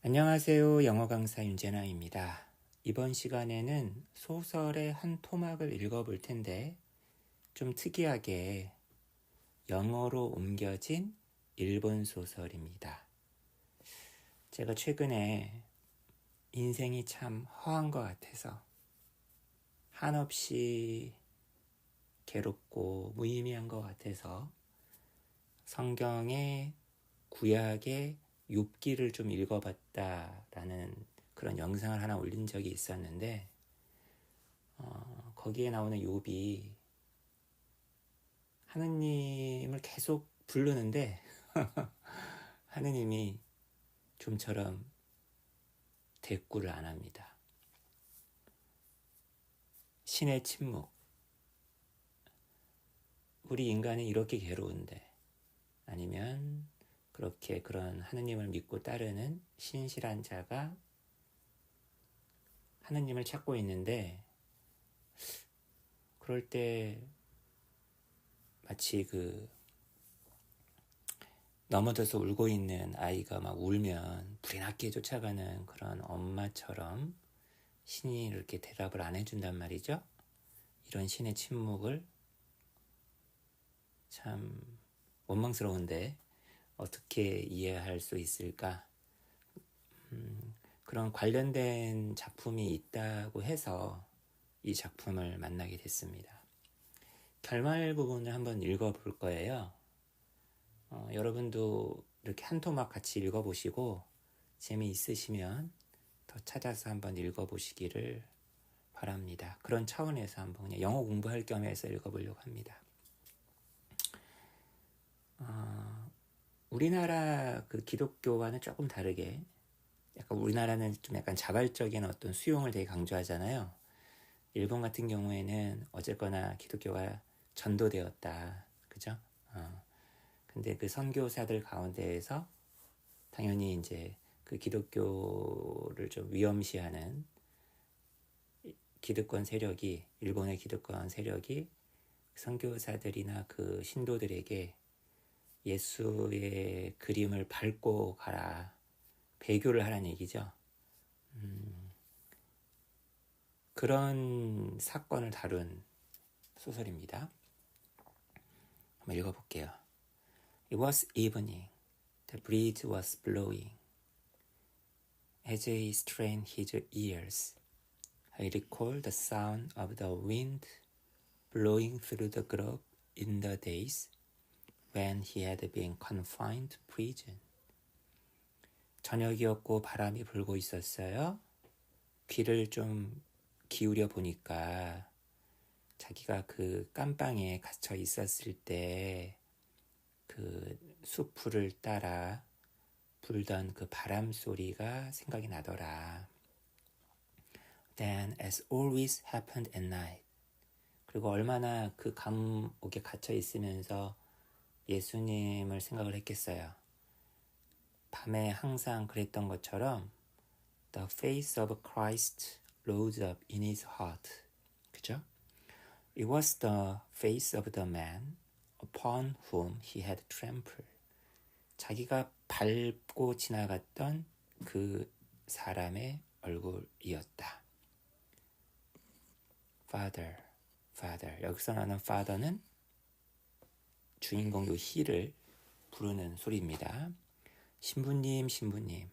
안녕하세요. 영어 강사 윤재나입니다. 이번 시간에는 소설의 한 토막을 읽어볼 텐데 좀 특이하게 영어로 옮겨진 일본 소설입니다. 제가 최근에 인생이 참 허한 것 같아서 한없이 괴롭고 무의미한 것 같아서 성경의 구약의 욥기를 좀 읽어봤다라는 그런 영상을 하나 올린 적이 있었는데 거기에 나오는 욥이 하느님을 계속 부르는데 하느님이 좀처럼 대꾸를 안 합니다. 신의 침묵. 우리 인간이 이렇게 괴로운데 아니면 그렇게 그런 하느님을 믿고 따르는 신실한 자가 하느님을 찾고 있는데 그럴 때 마치 넘어져서 울고 있는 아이가 막 울면 불이 나게 쫓아가는 그런 엄마처럼 신이 이렇게 대답을 안 해준단 말이죠. 이런 신의 침묵을 참 원망스러운데 어떻게 이해할 수 있을까? 그런 관련된 작품이 있다고 해서 이 작품을 만나게 됐습니다. 결말 부분을 한번 읽어볼 거예요. 여러분도 이렇게 한 토막 같이 읽어보시고 재미있으시면 더 찾아서 한번 읽어보시기를 바랍니다. 그런 차원에서 한번 그냥 영어 공부할 겸해서 읽어보려고 합니다. 우리나라 그 기독교와는 조금 다르게 약간 우리나라는 좀 약간 자발적인 어떤 수용을 되게 강조하잖아요. 일본 같은 경우에는 어쨌거나 기독교가 전도되었다. 그죠? 근데 그 선교사들 가운데에서 당연히 이제 그 기독교를 좀 위험시하는 기득권 세력이, 일본의 기득권 세력이 선교사들이나 그 신도들에게 예수의 그림을 밟고 가라. 배교를 하라는 얘기죠. 그런 사건을 다룬 소설입니다. 한번 읽어볼게요. It was evening. The breeze was blowing. As he strained his ears, I recalled the sound of the wind blowing through the grove in the days when he had been confined to prison. 저녁이었고 바람이 불고 있었어요. 귀를 좀 기울여 보니까 자기가 그 깜방에 갇혀 있었을 때 그 수풀을 따라 불던 그 바람 소리가 생각이 나더라. Then, as always happened at night. 그리고 얼마나 그 감옥에 갇혀 있으면서 예수님을 생각을 했겠어요. 밤에 항상 그랬던 것처럼 The face of Christ rose up in his heart. 그죠? It was the face of the man upon whom he had trampled. 자기가 밟고 지나갔던 그 사람의 얼굴이었다. Father, Father. 여기서 나오는 Father는 주인공 요 he를 부르는 소리입니다. 신부님, 신부님.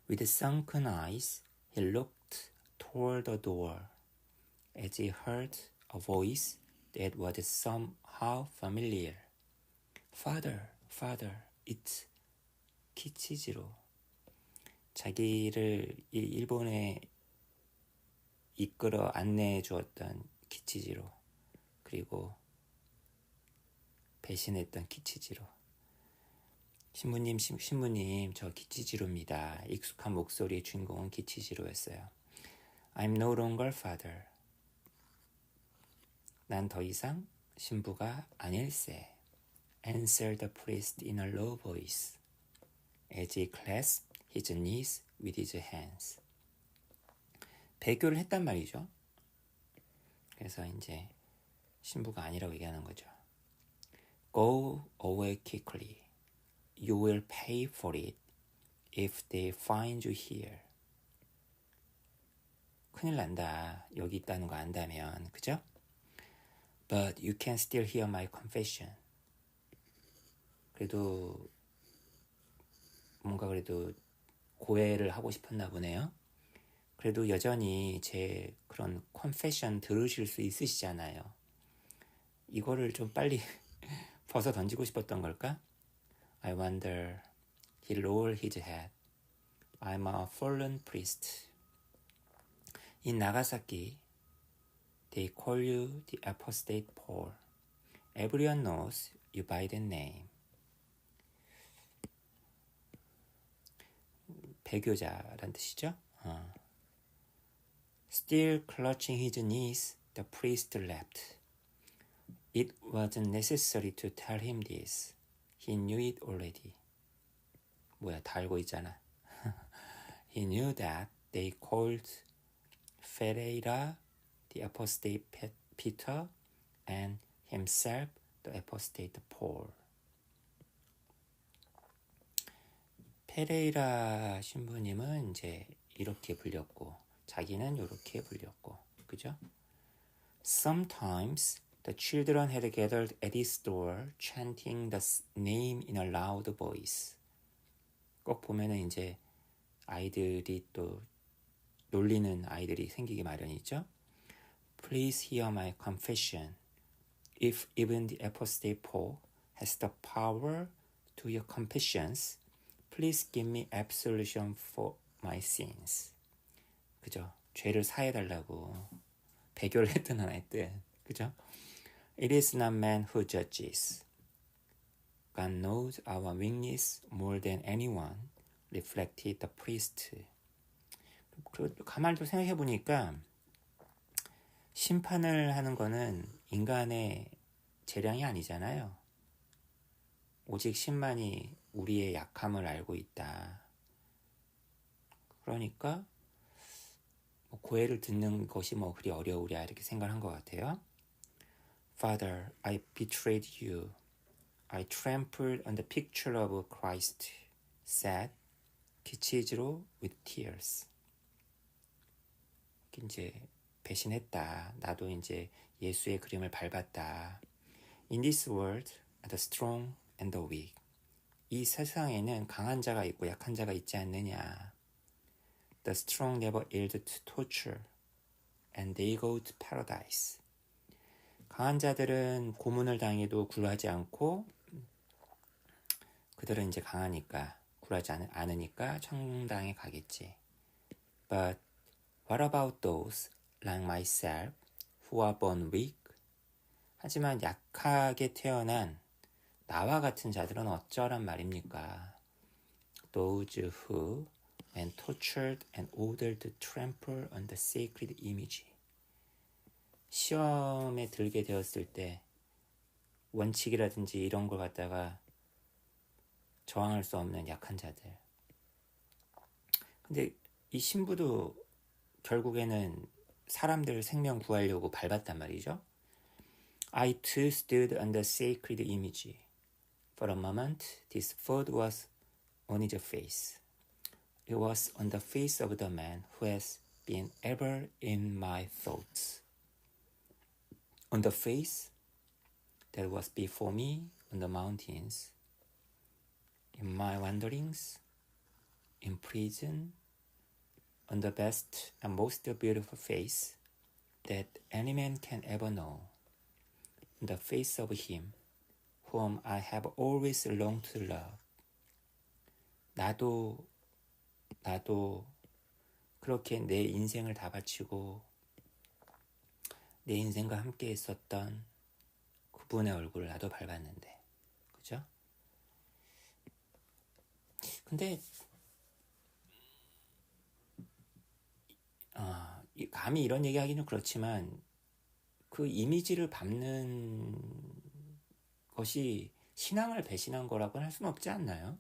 With sunken eyes, he looked toward the door as he heard a voice that was somehow familiar. Father, Father, it's 키치지로. 자기를 일본에 이끌어 안내해 주었던 키치지로, 그리고 배신했던 키치지로. 신부님, 신부님, 저 키치지로입니다. 익숙한 목소리의 주인공은 키치지로였어요. I'm no longer father. 난 더 이상 신부가 아닐세. Answered the priest in a low voice, as he clasped his knees with his hands. 배교를 했단 말이죠. 그래서 이제 신부가 아니라고 얘기하는 거죠. Go away quickly. You will pay for it if they find you here. 큰일 난다. 여기 있다는 거 안다면. 그죠? But you can still hear my confession. 그래도 뭔가 그래도 고해를 하고 싶었나 보네요. 그래도 여전히 제 그런 confession 들으실 수 있으시잖아요. 이거를 좀 빨리 벗어 던지고 싶었던 걸까? I wonder. He lowered his head. I'm a fallen priest. In Nagasaki, they call you the apostate Paul. Everyone knows you by that name. 배교자란 뜻이죠. Still clutching his knees, the priest leapt. It wasn't necessary to tell him this. He knew it already. 뭐야, 다 알고 있잖아. He knew that they called Ferreira the apostate Peter and himself the apostate Paul. 페레이라 신부님은 이제 이렇게 불렸고 자기는 이렇게 불렸고 그죠? Sometimes the children had gathered at his door chanting the name in a loud voice. 꼭 보면은 이제 아이들이 또 놀리는 아이들이 생기기 마련이죠. Please hear my confession. If even the apostate Paul has the power to your confessions, please give me absolution for my sins. 그죠? 죄를 사해달라고 배교를 했든 안 했든 그죠? It is not man who judges. God knows our weakness more than anyone, reflected the priest. 그리고 가만히 또 생각해 보니까 심판을 하는 거는 인간의 재량이 아니잖아요. 오직 신만이 우리의 약함을 알고 있다. 그러니까 고해를 듣는 것이 그리 어려우랴 이렇게 생각한 것 같아요. Father, I betrayed you. I trampled on the picture of Christ, said 기치즈로 with tears. 이제 배신했다. 나도 이제 예수의 그림을 밟았다. In this world, the strong and the weak. 이 세상에는 강한 자가 있고 약한 자가 있지 않느냐. The strong never yield to torture, and they go to paradise. 강한 자들은 고문을 당해도 굴하지 않고 그들은 이제 강하니까 굴하지 않으니까 천당에 가겠지. But what about those like myself who are born weak? 하지만 약하게 태어난 나와 같은 자들은 어쩌란 말입니까? Those who, when tortured and ordered to trample on the sacred image. 시험에 들게 되었을 때 원칙이라든지 이런 걸 갖다가 저항할 수 없는 약한 자들. 근데 이 신부도 결국에는 사람들 생명 구하려고 밟았단 말이죠. I too stood on the sacred image. For a moment, this thought was on his face. It was on the face of the man who has been ever in my thoughts. On the face that was before me on the mountains, in my wanderings, in prison, on the best and most beautiful face that any man can ever know, on the face of him whom I have always longed to love. 나도 그렇게 내 인생을 다 바치고 내 인생과 함께 있었던 그분의 얼굴을 나도 밟았는데, 그죠? 근데 감히 이런 얘기하기는 그렇지만 그 이미지를 밟는 것이 신앙을 배신한 거라고는 할 수는 없지 않나요?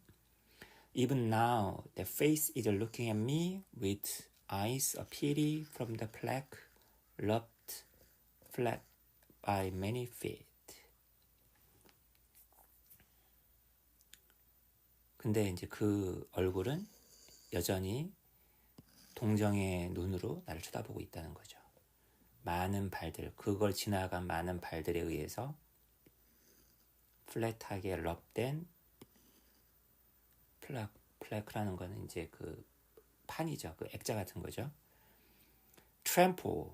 Even now, the face is looking at me with eyes of pity from the plaque rubbed flat by many feet. 근데 이제 그 얼굴은 여전히 동정의 눈으로 나를 쳐다보고 있다는 거죠. 많은 발들, 그걸 지나간 많은 발들에 의해서 플랫하게 럽된 플래크라는 거는 이제 그 판이죠. 그 액자 같은 거죠. Trample,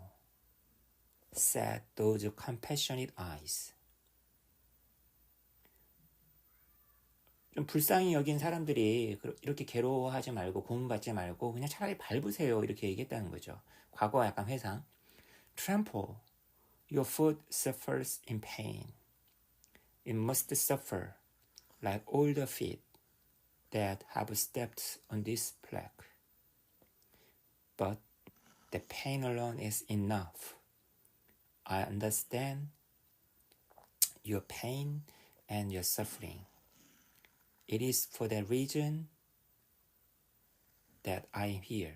said those compassionate eyes. 좀 불쌍히 여긴 사람들이 이렇게 괴로워하지 말고 고문받지 말고 그냥 차라리 밟으세요. 이렇게 얘기했다는 거죠. 과거와 약간 회상. Trample, your foot suffers in pain. It must suffer like all the feet that have stepped on this plaque. But the pain alone is enough. I understand your pain and your suffering. It is for that reason that I am here.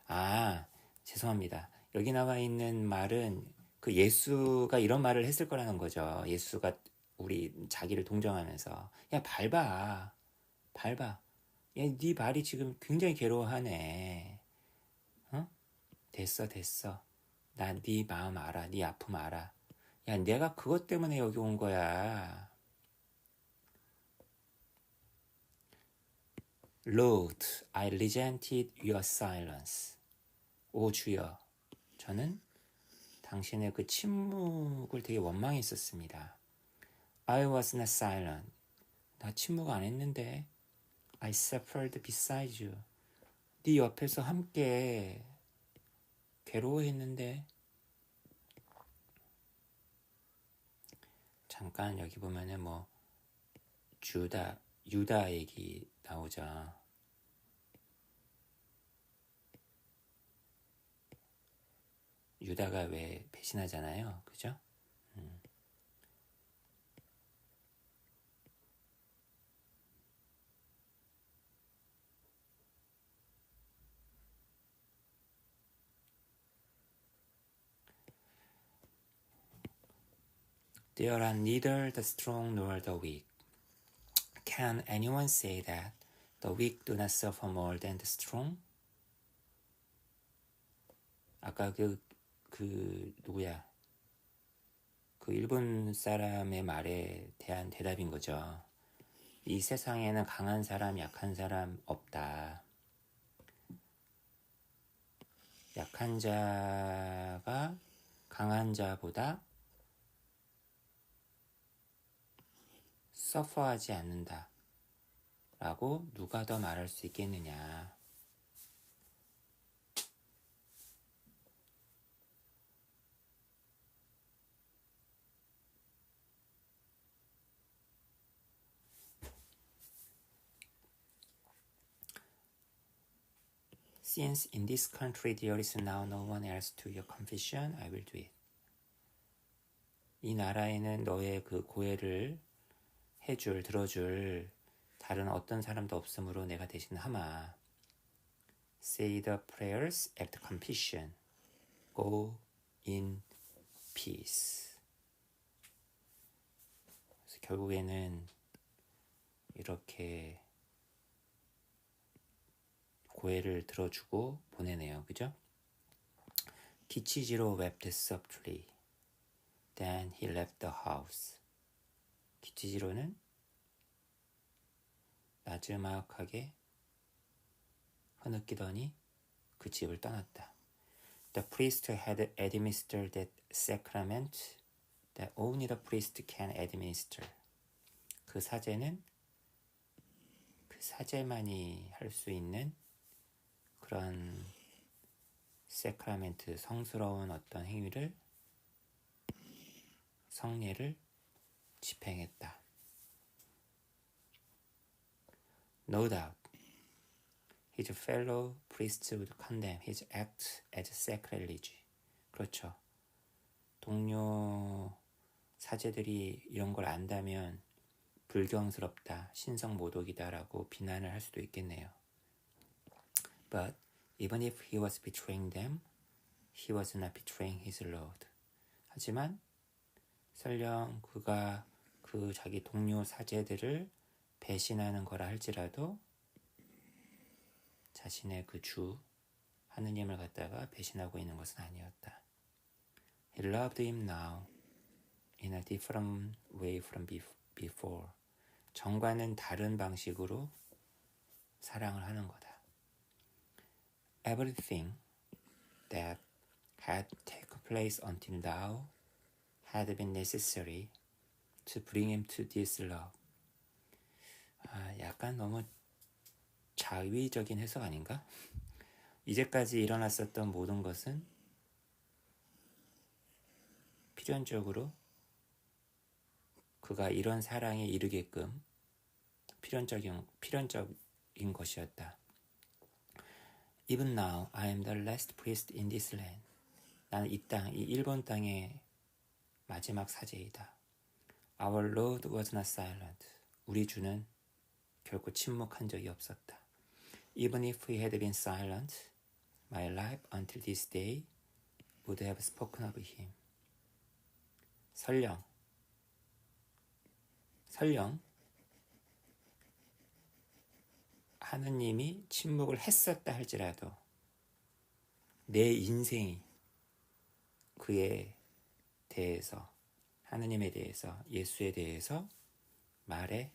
아, 죄송합니다. 여기 나와 있는 말은 그 예수가 이런 말을 했을 거라는 거죠. 예수가 우리 자기를 동정하면서 야 밟아. 야, 네 발이 지금 굉장히 괴로워하네. 어? 됐어. 나 네 마음 알아. 네 아픔 알아. 야, 내가 그것 때문에 여기 온 거야. Lord, I resented your silence. 오 주여, 저는 당신의 그 침묵을 되게 원망했었습니다. I was not silent. 나 침묵 안 했는데. I suffered beside you. 네 옆에서 함께 괴로워했는데. 잠깐 여기 보면은 뭐 유다 얘기 나오죠. 유다가 왜 배신하잖아요. 그죠? There are neither the strong nor the weak. Can anyone say that the weak do not suffer more than the strong? 아까 누구야? 그 일본 사람의 말에 대한 대답인 거죠. 이 세상에는 강한 사람, 약한 사람 없다. 약한 자가 강한 자보다 서퍼하지 않는다. 라고 누가 더 말할 수 있겠느냐. Since in this country there is now no one else to your confession, I will do it. 이 나라에는 너의 그 고해를 들어줄 다른 어떤 사람도 없으므로 내가 대신 하마. Say the prayers at confession. Go in peace. 그래서 결국에는 이렇게 고해를 들어주고 보내네요. 그죠? 기치지로 wept softly. Then he left the house. 기치지로는 나지막하게 흐느끼더니 그 집을 떠났다. The priest had administered that sacrament that only the priest can administer. 그 사제는 그 사제만이 할 수 있는 그런 세크라멘트, 성스러운 어떤 행위를, 성례를 집행했다. No doubt, his fellow priests would condemn his act as sacrilege. 그렇죠. 동료 사제들이 이런 걸 안다면 불경스럽다, 신성모독이다라고 비난을 할 수도 있겠네요. But even if he was betraying them, he was not betraying his Lord. 하지만 설령 그가 그 자기 동료 사제들을 배신하는 거라 할지라도 자신의 그 주 하느님을 갖다가 배신하고 있는 것은 아니었다. He loved him now in a different way from before. 전과는 다른 방식으로 사랑을 하는 거다. Everything that had taken place until now had been necessary to bring him to this love. 약간 너무 자의적인 해석 아닌가? 이제까지 일어났었던 모든 것은 필연적으로 그가 이런 사랑에 이르게끔 필연적인 것이었다. Even now, I am the last priest in this land. 나는 이 일본 땅의 마지막 사제이다. Our Lord was not silent. 우리 주는 결코 침묵한 적이 없었다. Even if he had been silent, my life until this day would have spoken of him. 설령 하느님이 침묵을 했었다 할지라도 내 인생이 그에 대해서, 하느님에 대해서, 예수에 대해서 말해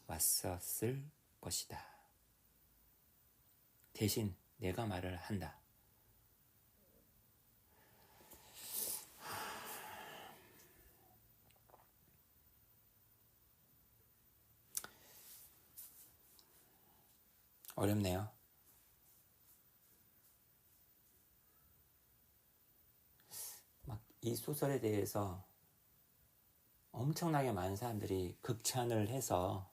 왔었을 것이다. 대신 내가 말을 한다. 어렵네요. 이 소설에 대해서 엄청나게 많은 사람들이 극찬을 해서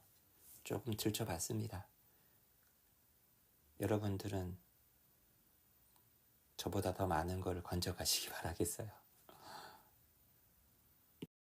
조금 들춰봤습니다. 여러분들은 저보다 더 많은 걸 건져가시기 바라겠어요.